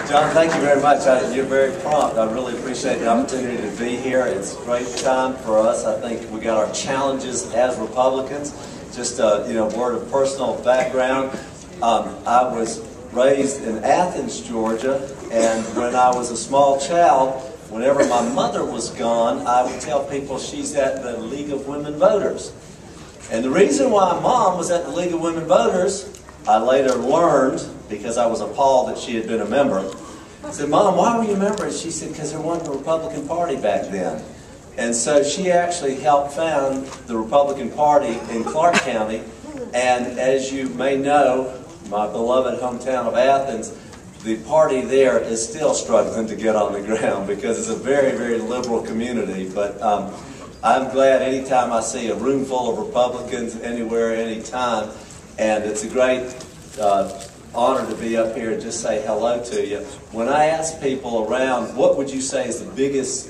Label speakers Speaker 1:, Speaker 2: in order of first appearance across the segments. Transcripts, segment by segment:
Speaker 1: John, thank you very much. You're very prompt. I really appreciate the opportunity to be here. It's a great time for us. I think we got our challenges as Republicans. Just a word of personal background. I was raised in Athens, Georgia, and when I was a small child, whenever my mother was gone, I would tell people she's at the League of Women Voters. And the reason why Mom was at the League of Women Voters, I later learned, because I was appalled that she had been a member. I said, Mom, why were you a member? And she said, because there wasn't a Republican Party back then. And so she actually helped found the Republican Party in Clark County. And as you may know, my beloved hometown of Athens, the party there is still struggling to get on the ground because it's a very, very liberal community. But I'm glad anytime I see a room full of Republicans anywhere, anytime. And it's a great honor to be up here and just say hello to you. When I ask people around, what would you say is the biggest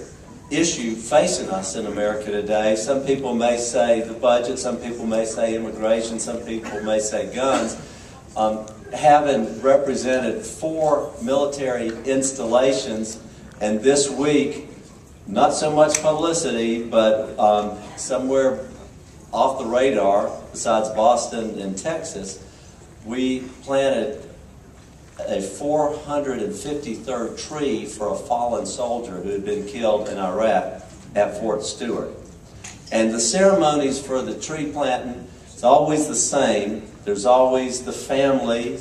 Speaker 1: issue facing us in America today? Some people may say the budget, some people may say immigration, some people may say guns. Having represented 4 military installations, and this week, not so much publicity, but somewhere off the radar, besides Boston and Texas, we planted a 453rd tree for a fallen soldier who had been killed in Iraq at Fort Stewart. And the ceremonies for the tree planting, it's always the same. There's always the family,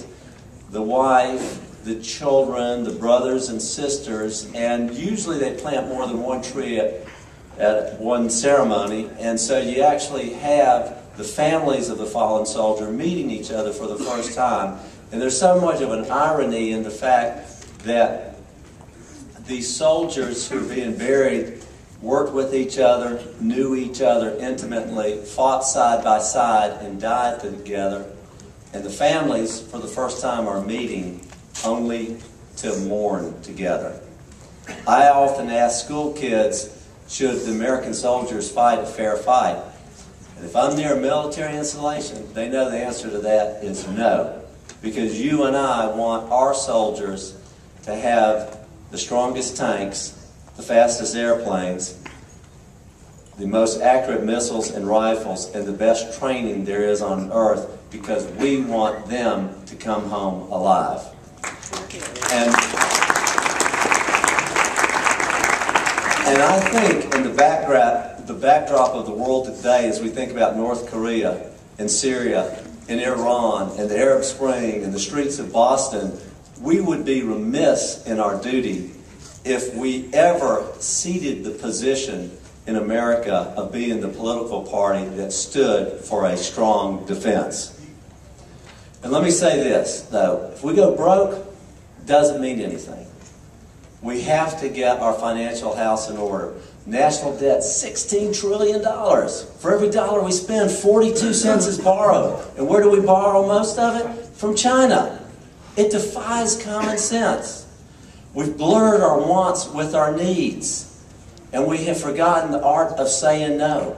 Speaker 1: the wife, the children, the brothers and sisters, and usually they plant more than one tree at one ceremony, and so you actually have the families of the fallen soldier meeting each other for the first time. And there's so much of an irony in the fact that these soldiers who are being buried worked with each other, knew each other intimately, fought side by side, and died together. And the families, for the first time, are meeting only to mourn together. I often ask school kids, should the American soldiers fight a fair fight? And if I'm near a military installation, they know the answer to that is no. Because you and I want our soldiers to have the strongest tanks, the fastest airplanes, the most accurate missiles and rifles, and the best training there is on earth, because we want them to come home alive. And I think in the backdrop of the world today, as we think about North Korea and Syria and Iran and the Arab Spring and the streets of Boston, we would be remiss in our duty if we ever ceded the position in America of being the political party that stood for a strong defense. And let me say this, though. If we go broke, it doesn't mean anything. We have to get our financial house in order. National debt, $16 trillion. For every dollar we spend, 42 cents is borrowed. And where do we borrow most of it? From China. It defies common sense. We've blurred our wants with our needs. And we have forgotten the art of saying no.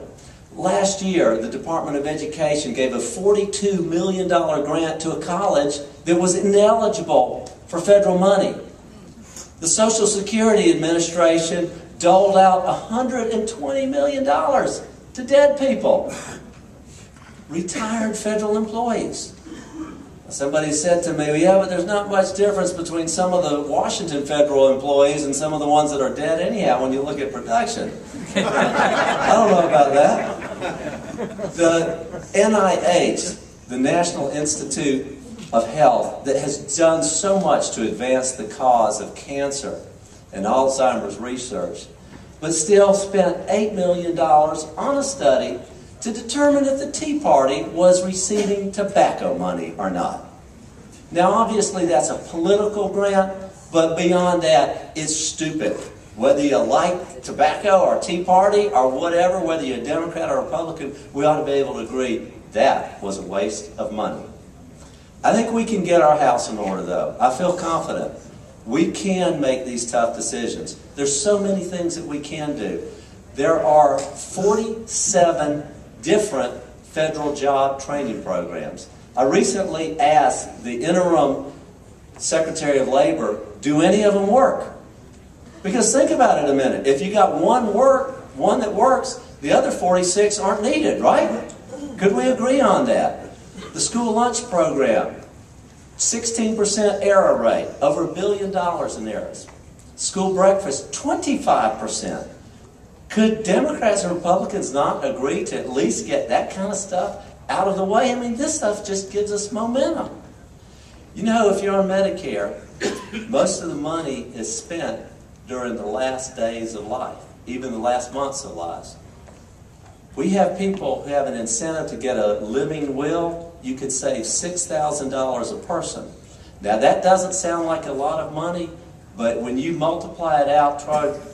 Speaker 1: Last year, the Department of Education gave a $42 million grant to a college that was ineligible for federal money. The Social Security Administration doled out $120 million to dead people, retired federal employees. Somebody said to me, yeah, but there's not much difference between some of the Washington federal employees and some of the ones that are dead anyhow when you look at production. I don't know about that. The NIH, the National Institute of Health, that has done so much to advance the cause of cancer and Alzheimer's research, but still spent $8 million on a study to determine if the Tea Party was receiving tobacco money or not. Now, obviously, that's a political grant, but beyond that, it's stupid. Whether you like tobacco or Tea Party or whatever, whether you're a Democrat or Republican, we ought to be able to agree that was a waste of money. I think we can get our house in order, though. I feel confident. We can make these tough decisions. There's so many things that we can do. There are 47 different federal job training programs. I recently asked the interim Secretary of Labor, do any of them work? Because think about it a minute. If you got one that works, the other 46 aren't needed, right? Could we agree on that? The school lunch program, 16% error rate, over $1 billion in errors. School breakfast, 25%. Could Democrats and Republicans not agree to at least get that kind of stuff out of the way? I mean, this stuff just gives us momentum. You know, if you're on Medicare, most of the money is spent during the last days of life, even the last months of lives. We have people who have an incentive to get a living will. You could save $6,000 a person. Now, that doesn't sound like a lot of money, but when you multiply it out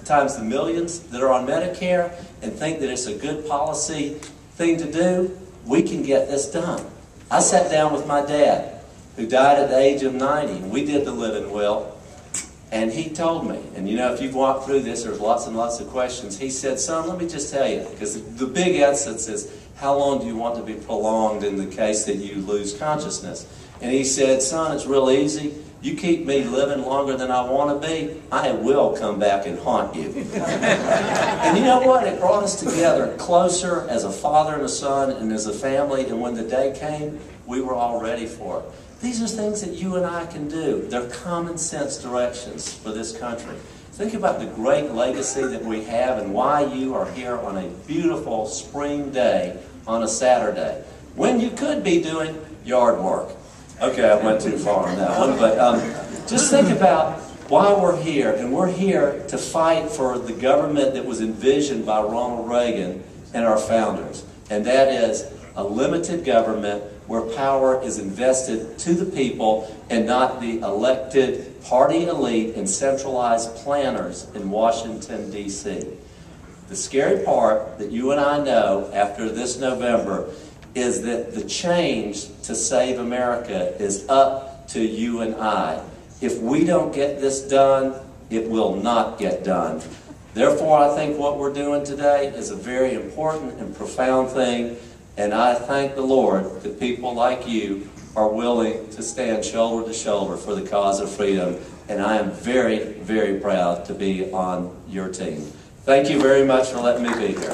Speaker 1: times the millions that are on Medicare and think that it's a good policy thing to do, we can get this done. I sat down with my dad, who died at the age of 90, and we did the living will, and he told me, and you know, if you've walked through this, there's lots and lots of questions. He said, son, let me just tell you, because the big essence is, how long do you want to be prolonged in the case that you lose consciousness? And he said, son, it's real easy. You keep me living longer than I want to be, I will come back and haunt you. And you know what? It brought us together closer as a father and a son and as a family, and when the day came, we were all ready for it. These are things that you and I can do. They're common sense directions for this country. Think about the great legacy that we have and why you are here on a beautiful spring day on a Saturday, when you could be doing yard work. Okay, I went too far on that one, but just think about why we're here, and we're here to fight for the government that was envisioned by Ronald Reagan and our founders, and that is a limited government where power is invested to the people and not the elected party elite and centralized planners in Washington, D.C. The scary part that you and I know after this November is that the change to save America is up to you and I. If we don't get this done, it will not get done. Therefore, I think what we're doing today is a very important and profound thing, and I thank the Lord that people like you are willing to stand shoulder to shoulder for the cause of freedom, and I am very, very proud to be on your team. Thank you very much for letting me be here.